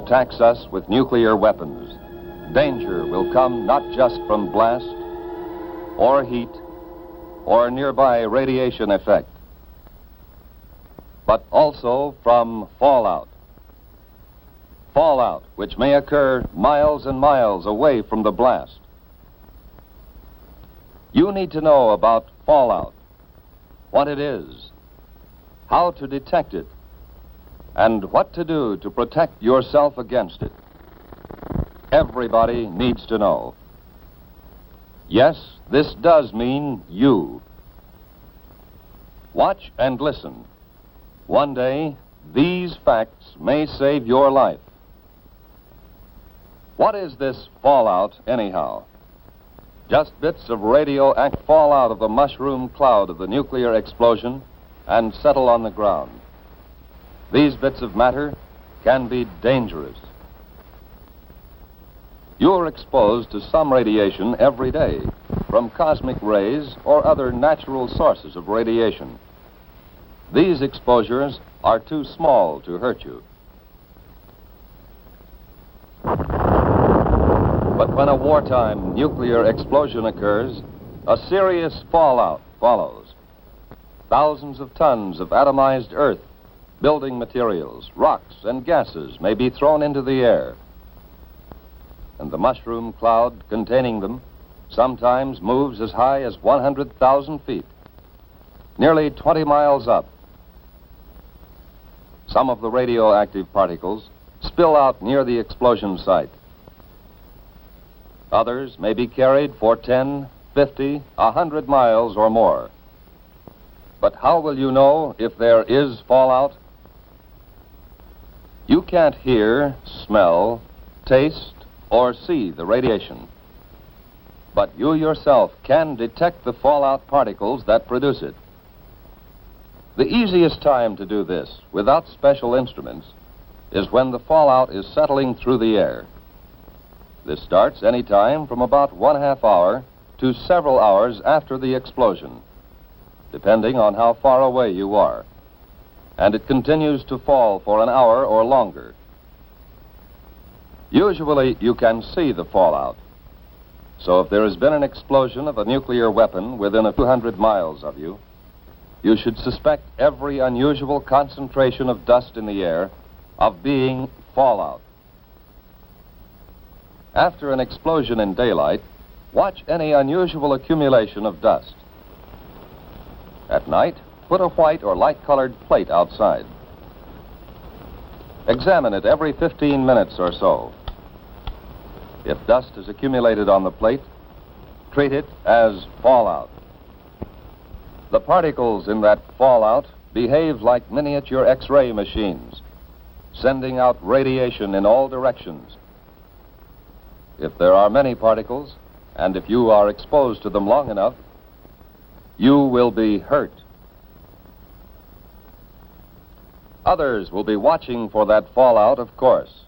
attacks us with nuclear weapons, danger will come not just from blast or heat or nearby radiation effect, but also from fallout. Fallout, which may occur miles and miles away from the blast. You need to know about fallout, what it is, how to detect it, and what to do to protect yourself against it. Everybody needs to know. Yes, this does mean you. Watch and listen. One day, these facts may save your life. What is this fallout, anyhow? Just bits of radioactive fall out of the mushroom cloud of the nuclear explosion and settle on the ground. These bits of matter can be dangerous. You're exposed to some radiation every day, from cosmic rays or other natural sources of radiation. These exposures are too small to hurt you. But when a wartime nuclear explosion occurs, a serious fallout follows. Thousands of tons of atomized earth, building materials, rocks, and gases may be thrown into the air. And the mushroom cloud containing them sometimes moves as high as 100,000 feet, nearly 20 miles up. Some of the radioactive particles spill out near the explosion site. Others may be carried for 10, 50, 100 miles or more. But how will you know if there is fallout? You can't hear, smell, taste, or see the radiation. But you yourself can detect the fallout particles that produce it. The easiest time to do this, without special instruments, is when the fallout is settling through the air. This starts any time from about 1/2 hour to several hours after the explosion, depending on how far away you are. And it continues to fall for an hour or longer. Usually you can see the fallout. So if there has been an explosion of a nuclear weapon within a few hundred miles of you, you should suspect every unusual concentration of dust in the air of being fallout. After an explosion in daylight, watch any unusual accumulation of dust. At night, put a white or light-colored plate outside. Examine it every 15 minutes or so. If dust is accumulated on the plate, treat it as fallout. The particles in that fallout behave like miniature X-ray machines, sending out radiation in all directions. If there are many particles, and if you are exposed to them long enough, you will be hurt. Others will be watching for that fallout, of course.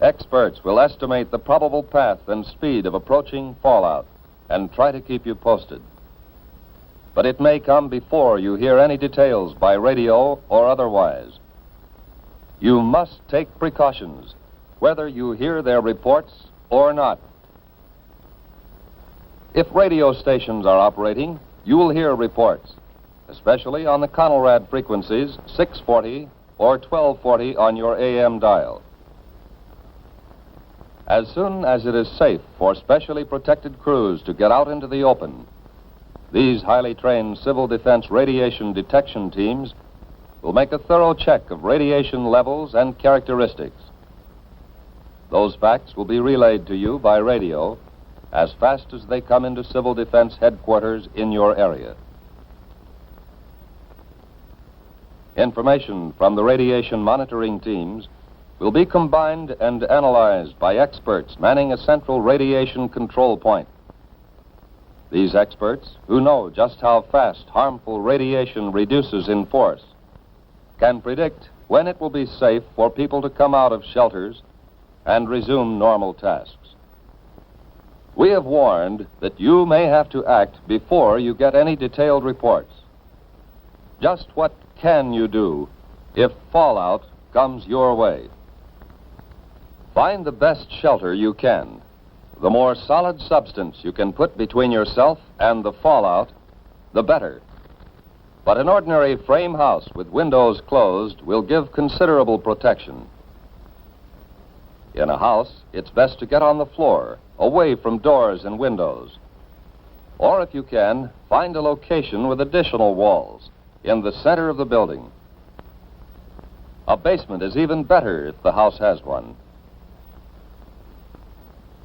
Experts will estimate the probable path and speed of approaching fallout and try to keep you posted. But it may come before you hear any details by radio or otherwise. You must take precautions, whether you hear their reports or not. If radio stations are operating, you will hear reports, especially on the Conelrad frequencies 640 or 1240 on your AM dial. As soon as it is safe for specially protected crews to get out into the open, these highly trained civil defense radiation detection teams will make a thorough check of radiation levels and characteristics. Those facts will be relayed to you by radio as fast as they come into Civil Defense headquarters in your area. Information from the radiation monitoring teams will be combined and analyzed by experts manning a central radiation control point. These experts, who know just how fast harmful radiation reduces in force, can predict when it will be safe for people to come out of shelters and resume normal tasks. We have warned that you may have to act before you get any detailed reports. Just what can you do if fallout comes your way? Find the best shelter you can. The more solid substance you can put between yourself and the fallout, the better. But an ordinary frame house with windows closed will give considerable protection. In a house, it's best to get on the floor, away from doors and windows. Or if you can, find a location with additional walls in the center of the building. A basement is even better if the house has one.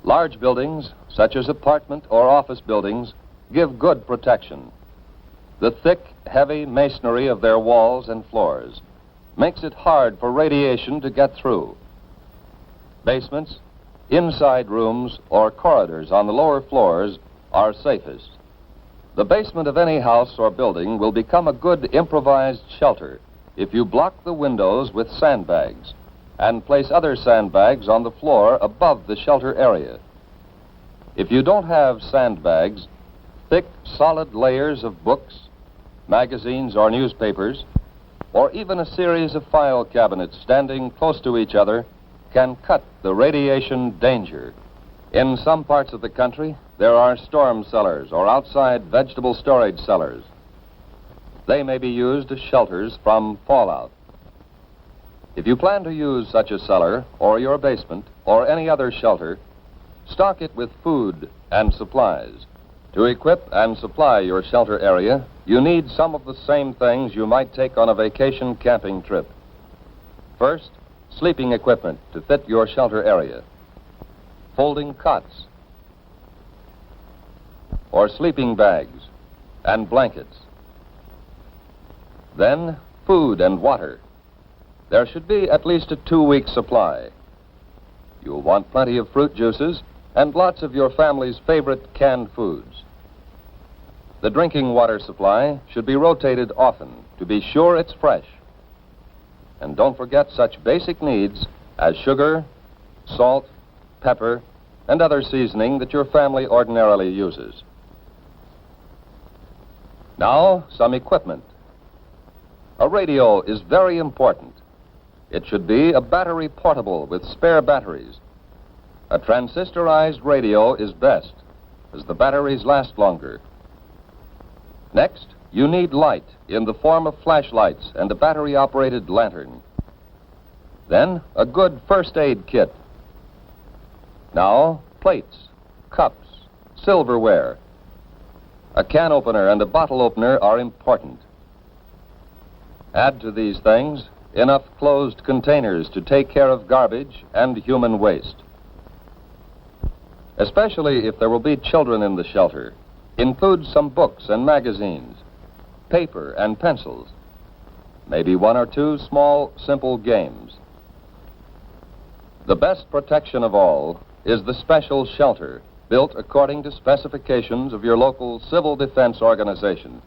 Large buildings, such as apartment or office buildings, give good protection. The thick, heavy masonry of their walls and floors makes it hard for radiation to get through. Basements, inside rooms, or corridors on the lower floors are safest. The basement of any house or building will become a good improvised shelter if you block the windows with sandbags and place other sandbags on the floor above the shelter area. If you don't have sandbags, thick, solid layers of books, magazines or newspapers, or even a series of file cabinets standing close to each other can cut the radiation danger. In some parts of the country, there are storm cellars or outside vegetable storage cellars. They may be used as shelters from fallout. If you plan to use such a cellar or your basement or any other shelter, stock it with food and supplies. To equip and supply your shelter area, you need some of the same things you might take on a vacation camping trip. First, sleeping equipment to fit your shelter area. Folding cots or sleeping bags and blankets. Then, food and water. There should be at least a 2-week supply. You'll want plenty of fruit juices and lots of your family's favorite canned foods. The drinking water supply should be rotated often to be sure it's fresh. And don't forget such basic needs as sugar, salt, pepper, and other seasoning that your family ordinarily uses. Now, some equipment. A radio is very important. It should be a battery portable with spare batteries. A transistorized radio is best, as the batteries last longer. Next, you need light in the form of flashlights and a battery-operated lantern. Then, a good first aid kit. Now, plates, cups, silverware. A can opener and a bottle opener are important. Add to these things enough closed containers to take care of garbage and human waste. Especially if there will be children in the shelter, include some books and magazines, paper and pencils, maybe 1 or 2 small, simple games. The best protection of all is the special shelter built according to specifications of your local civil defense organization.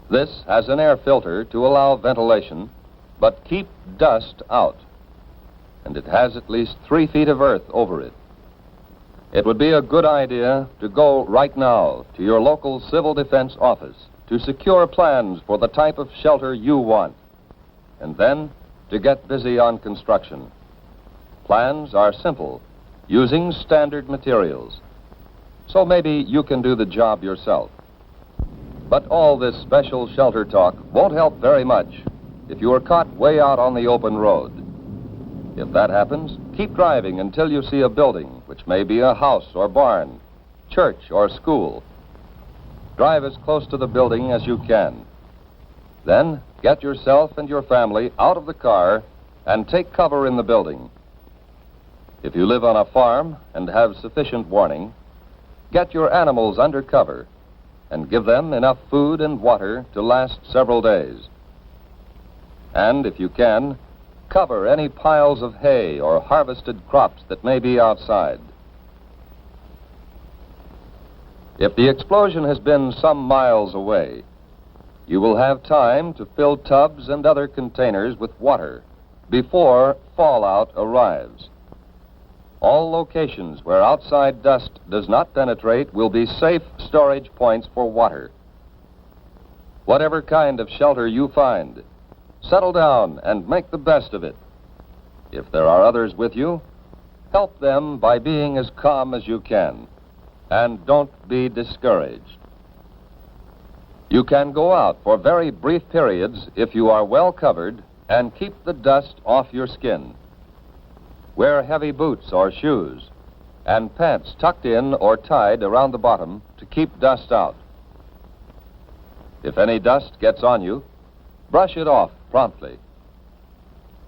This has an air filter to allow ventilation, but keep dust out. And it has at least 3 feet of earth over it. It would be a good idea to go right now to your local civil defense office to secure plans for the type of shelter you want, and then to get busy on construction. Plans are simple, using standard materials. So maybe you can do the job yourself. But all this special shelter talk won't help very much if you are caught way out on the open road. If that happens, keep driving until you see a building, which may be a house or barn, church or school. Drive as close to the building as you can. Then get yourself and your family out of the car and take cover in the building. If you live on a farm and have sufficient warning, get your animals under cover and give them enough food and water to last several days. And if you can, cover any piles of hay or harvested crops that may be outside. If the explosion has been some miles away, you will have time to fill tubs and other containers with water before fallout arrives. All locations where outside dust does not penetrate will be safe storage points for water. Whatever kind of shelter you find, settle down and make the best of it. If there are others with you, help them by being as calm as you can, and don't be discouraged. You can go out for very brief periods if you are well covered and keep the dust off your skin. Wear heavy boots or shoes and pants tucked in or tied around the bottom to keep dust out. If any dust gets on you, brush it off promptly.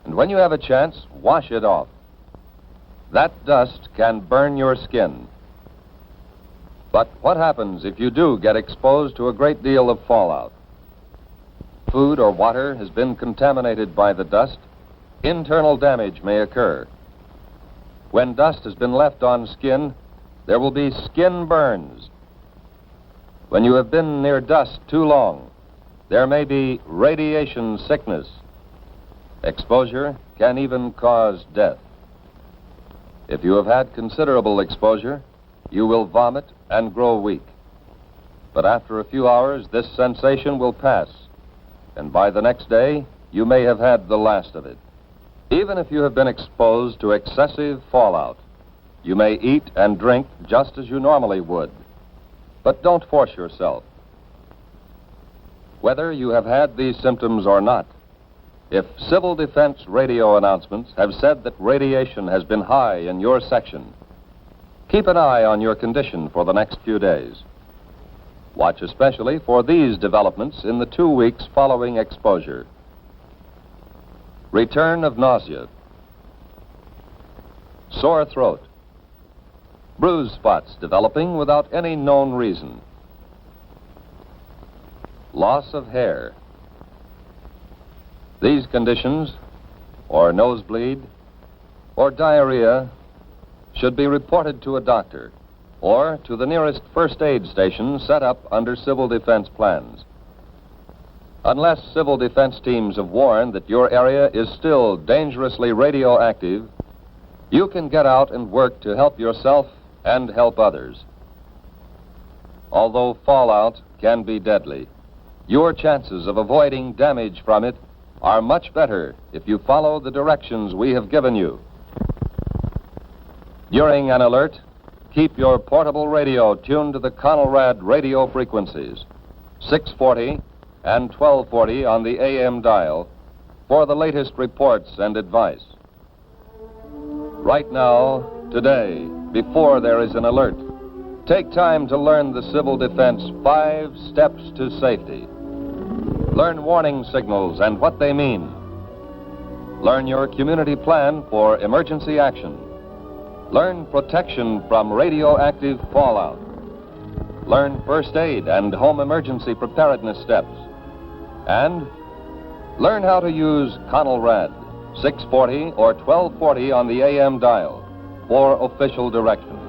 And when you have a chance, wash it off. That dust can burn your skin. But what happens if you do get exposed to a great deal of fallout? Food or water has been contaminated by the dust. Internal damage may occur. When dust has been left on skin, there will be skin burns. When you have been near dust too long, there may be radiation sickness. Exposure can even cause death. If you have had considerable exposure, you will vomit and grow weak. But after a few hours, this sensation will pass, and by the next day, you may have had the last of it. Even if you have been exposed to excessive fallout, you may eat and drink just as you normally would. But don't force yourself. Whether you have had these symptoms or not, if Civil Defense radio announcements have said that radiation has been high in your section, keep an eye on your condition for the next few days. Watch especially for these developments in the 2 weeks following exposure. Return of nausea, sore throat, bruise spots developing without any known reason, loss of hair. These conditions, or nosebleed, or diarrhea, should be reported to a doctor or to the nearest first aid station set up under civil defense plans. Unless civil defense teams have warned that your area is still dangerously radioactive, you can get out and work to help yourself and help others. Although fallout can be deadly, your chances of avoiding damage from it are much better if you follow the directions we have given you. During an alert, keep your portable radio tuned to the Conelrad radio frequencies, 640 and 1240 on the AM dial, for the latest reports and advice. Right now, today, before there is an alert, take time to learn the Civil Defense 5 steps to safety. Learn warning signals and what they mean. Learn your community plan for emergency action. Learn protection from radioactive fallout. Learn first aid and home emergency preparedness steps. And learn how to use Conelrad 640 or 1240 on the AM dial for official directions.